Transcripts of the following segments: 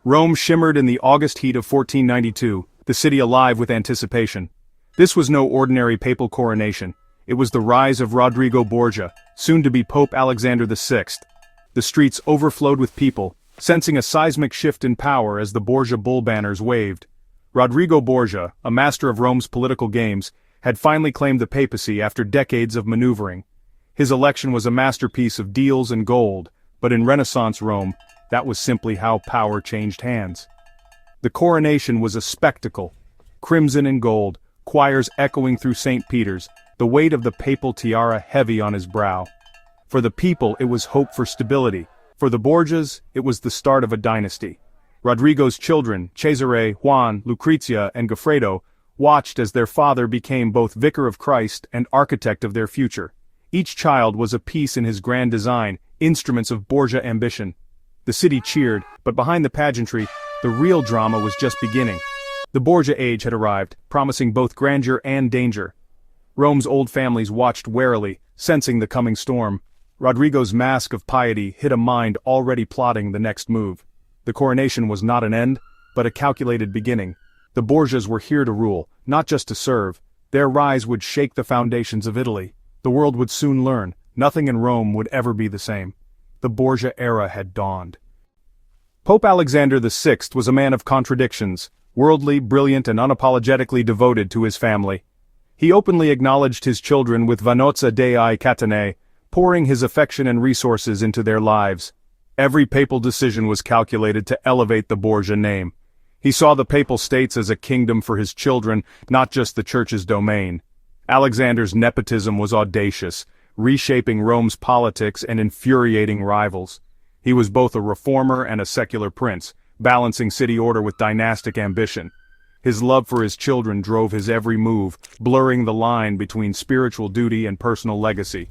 Rome shimmered in the August heat of 1492, the city alive with anticipation. This was no ordinary papal coronation. It was the rise of Rodrigo Borgia, soon to be Pope Alexander VI. The streets overflowed with people, sensing a seismic shift in power as the Borgia bull banners waved. Rodrigo Borgia, a master of Rome's political games, had finally claimed the papacy after decades of maneuvering. His election was a masterpiece of deals and gold, but in Renaissance Rome, that was simply how power changed hands. The coronation was a spectacle. Crimson and gold, choirs echoing through St. Peter's, the weight of the papal tiara heavy on his brow. For the people, it was hope for stability. For the Borgias, it was the start of a dynasty. Rodrigo's children, Cesare, Juan, Lucrezia, and Goffredo, watched as their father became both vicar of Christ and architect of their future. Each child was a piece in his grand design, instruments of Borgia ambition. The city cheered, but behind the pageantry, the real drama was just beginning. The Borgia age had arrived, promising both grandeur and danger. Rome's old families watched warily, sensing the coming storm. Rodrigo's mask of piety hid a mind already plotting the next move. The coronation was not an end, but a calculated beginning. The Borgias were here to rule, not just to serve. Their rise would shake the foundations of Italy. The world would soon learn, nothing in Rome would ever be the same. The Borgia era had dawned. Pope Alexander VI was a man of contradictions, worldly, brilliant, and unapologetically devoted to his family. He openly acknowledged his children with Vanozza Dei Catanae, pouring his affection and resources into their lives. Every papal decision was calculated to elevate the Borgia name. He saw the papal states as a kingdom for his children, not just the church's domain. Alexander's nepotism was audacious, reshaping Rome's politics and infuriating rivals. He was both a reformer and a secular prince, balancing city order with dynastic ambition. His love for his children drove his every move, blurring the line between spiritual duty and personal legacy.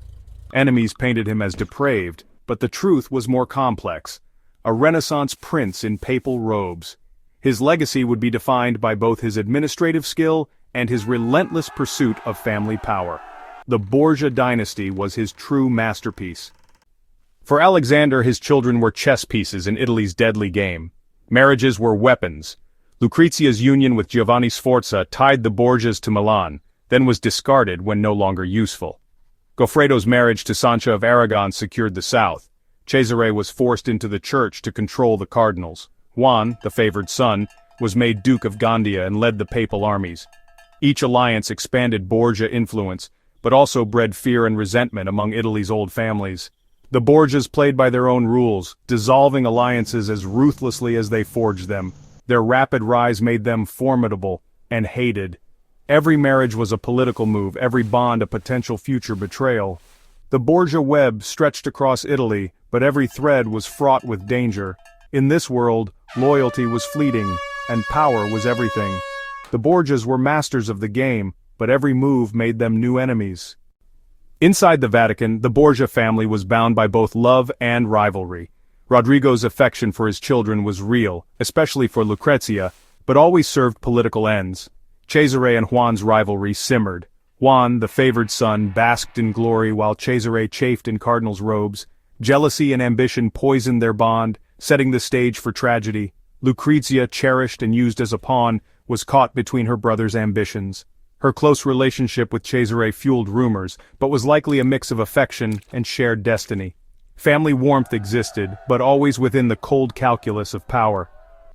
Enemies painted him as depraved, but the truth was more complex. A Renaissance prince in papal robes. His legacy would be defined by both his administrative skill and his relentless pursuit of family power. The Borgia dynasty was his true masterpiece. For Alexander, his children were chess pieces in Italy's deadly game. Marriages were weapons. Lucrezia's union with Giovanni Sforza tied the Borgias to Milan, then was discarded when no longer useful. Goffredo's marriage to Sancha of Aragon secured the south. Cesare was forced into the church to control the cardinals. Juan, the favored son, was made Duke of Gandia and led the papal armies. Each alliance expanded Borgia influence, but also bred fear and resentment among Italy's old families. The Borgias played by their own rules, dissolving alliances as ruthlessly as they forged them. Their rapid rise made them formidable and hated. Every marriage was a political move, every bond a potential future betrayal. The Borgia web stretched across Italy, but every thread was fraught with danger. In this world, loyalty was fleeting, and power was everything. The Borgias were masters of the game, but every move made them new enemies. Inside the Vatican, the Borgia family was bound by both love and rivalry. Rodrigo's affection for his children was real, especially for Lucrezia, but always served political ends. Cesare and Juan's rivalry simmered. Juan, the favored son, basked in glory while Cesare chafed in cardinal's robes. Jealousy and ambition poisoned their bond, setting the stage for tragedy. Lucrezia, cherished and used as a pawn, was caught between her brother's ambitions. Her close relationship with Cesare fueled rumors, but was likely a mix of affection and shared destiny. Family warmth existed, but always within the cold calculus of power.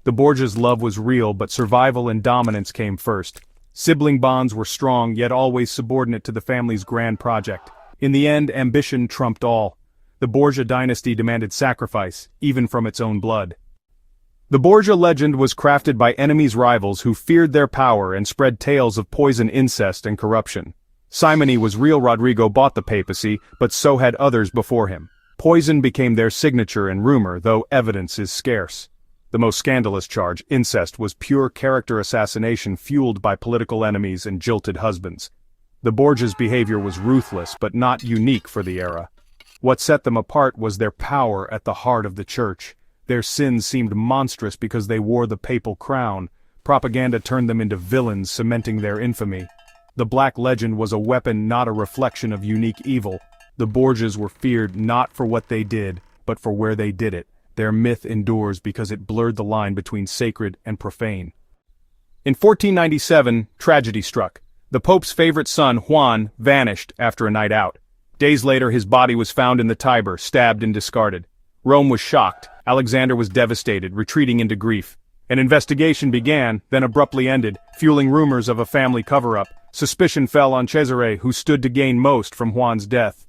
The Borgias' love was real, but survival and dominance came first. Sibling bonds were strong, yet always subordinate to the family's grand project. In the end, ambition trumped all. The Borgia dynasty demanded sacrifice, even from its own blood. The Borgia legend was crafted by enemies' rivals who feared their power and spread tales of poison, incest, and corruption. Simony was real. Rodrigo bought the papacy, but so had others before him. Poison became their signature in rumor, though evidence is scarce. The most scandalous charge, incest, was pure character assassination fueled by political enemies and jilted husbands. The Borgias' behavior was ruthless, but not unique for the era. What set them apart was their power at the heart of the church. Their sins seemed monstrous because they wore the papal crown. Propaganda turned them into villains, cementing their infamy. The Black Legend was a weapon, not a reflection of unique evil. The Borgias were feared not for what they did, but for where they did it. their myth endures because it blurred the line between sacred and profane. In 1497, tragedy struck. The Pope's favorite son, Juan, vanished after a night out. Days later, his body was found in the Tiber, stabbed and discarded. Rome was shocked. Alexander was devastated, retreating into grief. An investigation began, then abruptly ended, fueling rumors of a family cover-up. Suspicion fell on Cesare, who stood to gain most from Juan's death.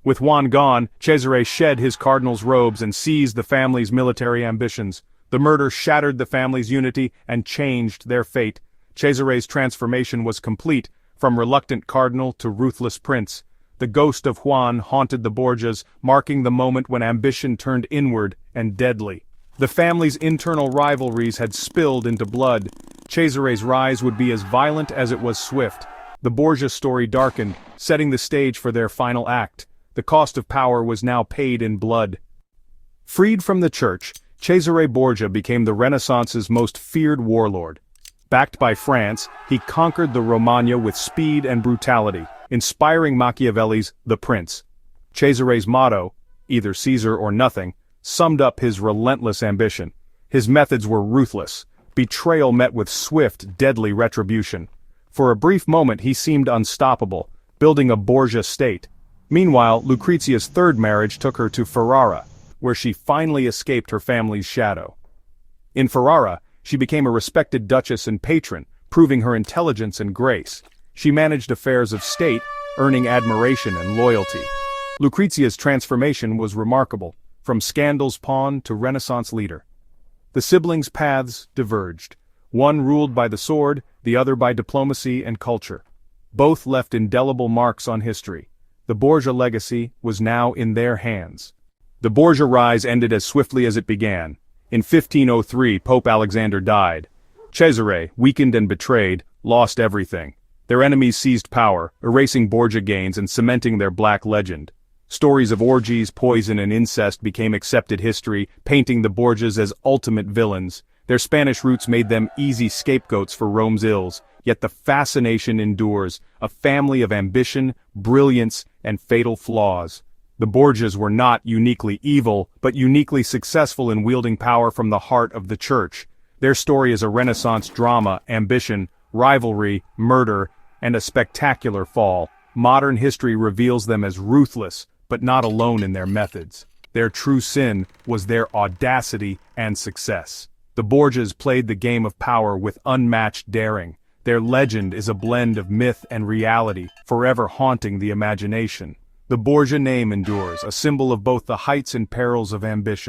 With Juan gone, Cesare shed his cardinal's robes and seized the family's military ambitions. The murder shattered the family's unity and changed their fate. Cesare's transformation was complete, from reluctant cardinal to ruthless prince. The ghost of Juan haunted the Borgias, marking the moment when ambition turned inward and deadly. The family's internal rivalries had spilled into blood. Cesare's rise would be as violent as it was swift. The Borgia story darkened, setting the stage for their final act. The cost of power was now paid in blood. Freed from the church, Cesare Borgia became the Renaissance's most feared warlord. Backed by France, he conquered the Romagna with speed and brutality, inspiring Machiavelli's The Prince. Cesare's motto, either Caesar or nothing, summed up his relentless ambition. His methods were ruthless. Betrayal met with swift, deadly retribution. For a brief moment he seemed unstoppable, building a Borgia state. Meanwhile, Lucrezia's third marriage took her to Ferrara, where she finally escaped her family's shadow. In Ferrara, she became a respected duchess and patron, proving her intelligence and grace. She managed affairs of state, earning admiration and loyalty. Lucrezia's transformation was remarkable, from scandal's pawn to Renaissance leader. The siblings' paths diverged. One ruled by the sword, the other by diplomacy and culture. Both left indelible marks on history. The Borgia legacy was now in their hands. The Borgia rise ended as swiftly as it began. In 1503, Pope Alexander died. Cesare, weakened and betrayed, lost everything. Their enemies seized power, erasing Borgia gains and cementing their black legend. Stories of orgies, poison, and incest became accepted history, painting the Borgias as ultimate villains. Their Spanish roots made them easy scapegoats for Rome's ills, yet the fascination endures, a family of ambition, brilliance, and fatal flaws. The Borgias were not uniquely evil, but uniquely successful in wielding power from the heart of the church. Their story is a Renaissance drama, ambition, rivalry, murder, and a spectacular fall. Modern history reveals them as ruthless, but not alone in their methods. Their true sin was their audacity and success. The Borgias played the game of power with unmatched daring. Their legend is a blend of myth and reality, forever haunting the imagination. The Borgia name endures, a symbol of both the heights and perils of ambition.